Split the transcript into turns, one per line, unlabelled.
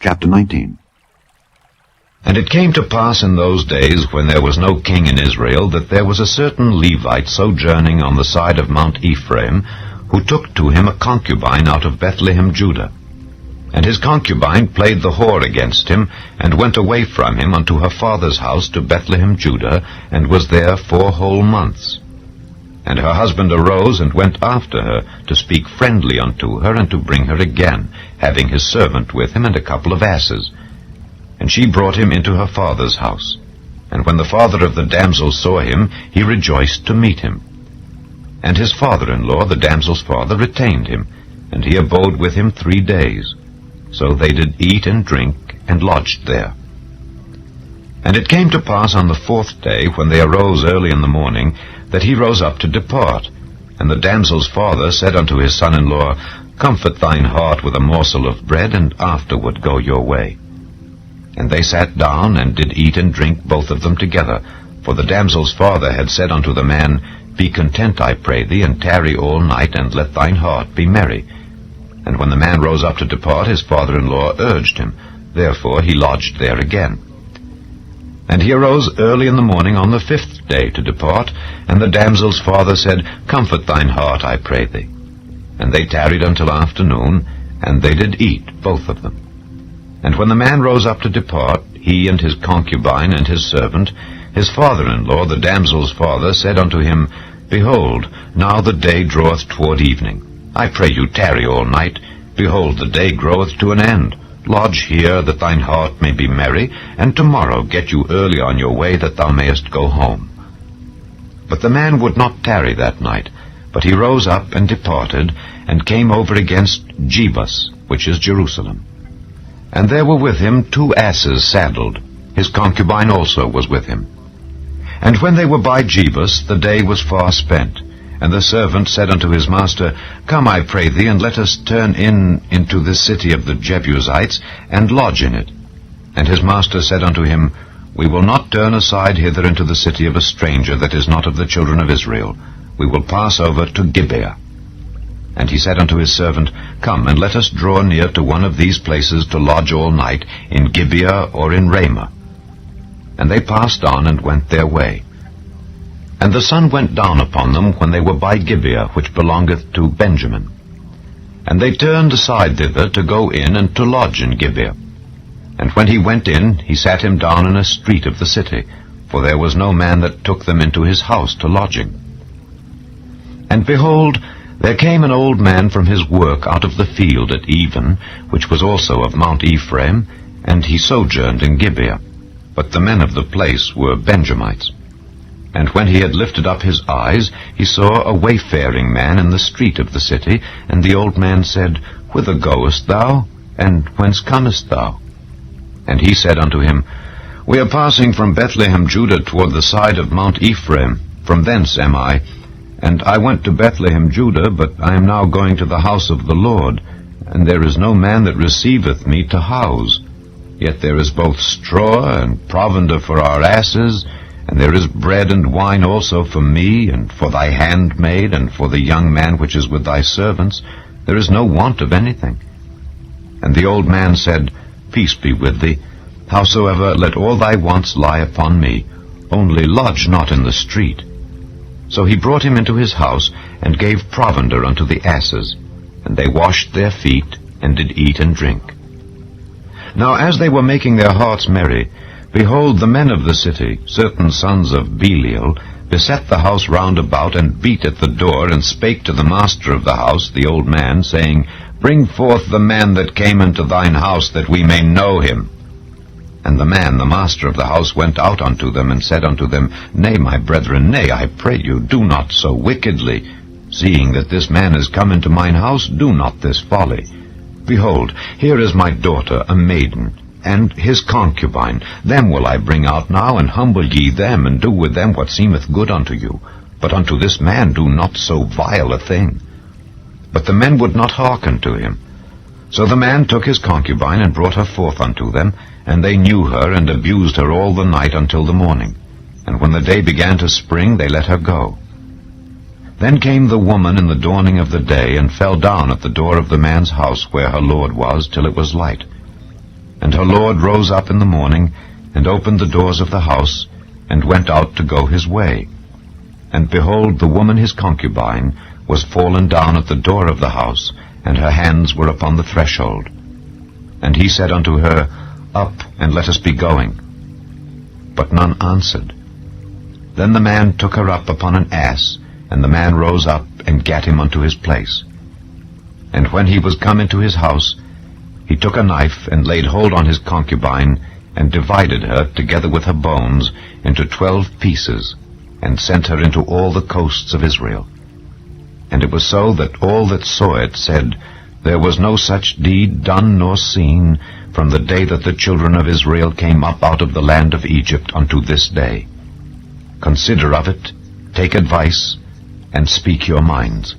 Chapter 19.
And it came to pass in those days, when there was no king in Israel, that there was a certain Levite sojourning on the side of Mount Ephraim, who took to him a concubine out of Bethlehem, Judah. And his concubine played the whore against him, and went away from him unto her father's house to Bethlehem, Judah, and was there 4 whole months. And her husband arose and went after her, to speak friendly unto her, and to bring her again, having his servant with him and a couple of asses. And she brought him into her father's house. And when the father of the damsel saw him, he rejoiced to meet him. And his father-in-law, the damsel's father, retained him, and he abode with him 3 days. So they did eat and drink, and lodged there. And it came to pass on the 4th day, when they arose early in the morning, that he rose up to depart. And the damsel's father said unto his son-in-law, Comfort thine heart with a morsel of bread, and afterward go your way. And they sat down, and did eat and drink both of them together. For the damsel's father had said unto the man, Be content, I pray thee, and tarry all night, and let thine heart be merry. And when the man rose up to depart, his father-in-law urged him. Therefore he lodged there again. And he arose early in the morning on the 5th day to depart, and the damsel's father said, Comfort thine heart, I pray thee. And they tarried until afternoon, and they did eat, both of them. And when the man rose up to depart, he and his concubine and his servant, his father-in-law, the damsel's father, said unto him, Behold, now the day draweth toward evening. I pray you tarry all night. Behold, the day groweth to an end. Lodge here, that thine heart may be merry, and tomorrow get you early on your way, that thou mayest go home. But the man would not tarry that night, but he rose up and departed, and came over against Jebus, which is Jerusalem. And there were with him 2 asses saddled. His concubine also was with him. And when they were by Jebus, the day was far spent. And the servant said unto his master, Come, I pray thee, and let us turn into the city of the Jebusites, and lodge in it. And his master said unto him, We will not turn aside hither into the city of a stranger that is not of the children of Israel. We will pass over to Gibeah. And he said unto his servant, Come, and let us draw near to one of these places to lodge all night, in Gibeah or in Ramah. And they passed on, and went their way. And the sun went down upon them when they were by Gibeah, which belongeth to Benjamin. And they turned aside thither to go in and to lodge in Gibeah. And when he went in, he sat him down in a street of the city, for there was no man that took them into his house to lodging. And behold, there came an old man from his work out of the field at even, which was also of Mount Ephraim, and he sojourned in Gibeah. But the men of the place were Benjamites. And when he had lifted up his eyes, he saw a wayfaring man in the street of the city, and the old man said, Whither goest thou, and whence comest thou? And he said unto him, We are passing from Bethlehem, Judah, toward the side of Mount Ephraim. From thence am I. And I went to Bethlehem, Judah, but I am now going to the house of the Lord, and there is no man that receiveth me to house. Yet there is both straw and provender for our asses, and there is bread and wine also for me, and for thy handmaid, and for the young man which is with thy servants. There is no want of anything. And the old man said, Peace be with thee. Howsoever, let all thy wants lie upon me. Only lodge not in the street. So he brought him into his house, and gave provender unto the asses. And they washed their feet, and did eat and drink. Now as they were making their hearts merry, behold, the men of the city, certain sons of Belial, beset the house round about, and beat at the door, and spake to the master of the house, the old man, saying, Bring forth the man that came into thine house, that we may know him. And the man, the master of the house, went out unto them, and said unto them, Nay, my brethren, nay, I pray you, do not so wickedly. Seeing that this man is come into mine house, do not this folly. Behold, here is my daughter, a maiden, and his concubine. Them will I bring out now, and humble ye them, and do with them what seemeth good unto you. But unto this man do not so vile a thing. But the men would not hearken to him. So the man took his concubine, and brought her forth unto them, and they knew her, and abused her all the night until the morning. And when the day began to spring, they let her go. Then came the woman in the dawning of the day, and fell down at the door of the man's house where her lord was, till it was light. And her lord rose up in the morning, and opened the doors of the house, and went out to go his way. And behold, the woman his concubine was fallen down at the door of the house, and her hands were upon the threshold. And he said unto her, Up, and let us be going. But none answered. Then the man took her up upon an ass, and the man rose up, and gat him unto his place. And when he was come into his house, he took a knife, and laid hold on his concubine, and divided her, together with her bones, into 12 pieces, and sent her into all the coasts of Israel. And it was so that all that saw it said, There was no such deed done nor seen, from the day that the children of Israel came up out of the land of Egypt unto this day. Consider of it, take advice, and speak your minds.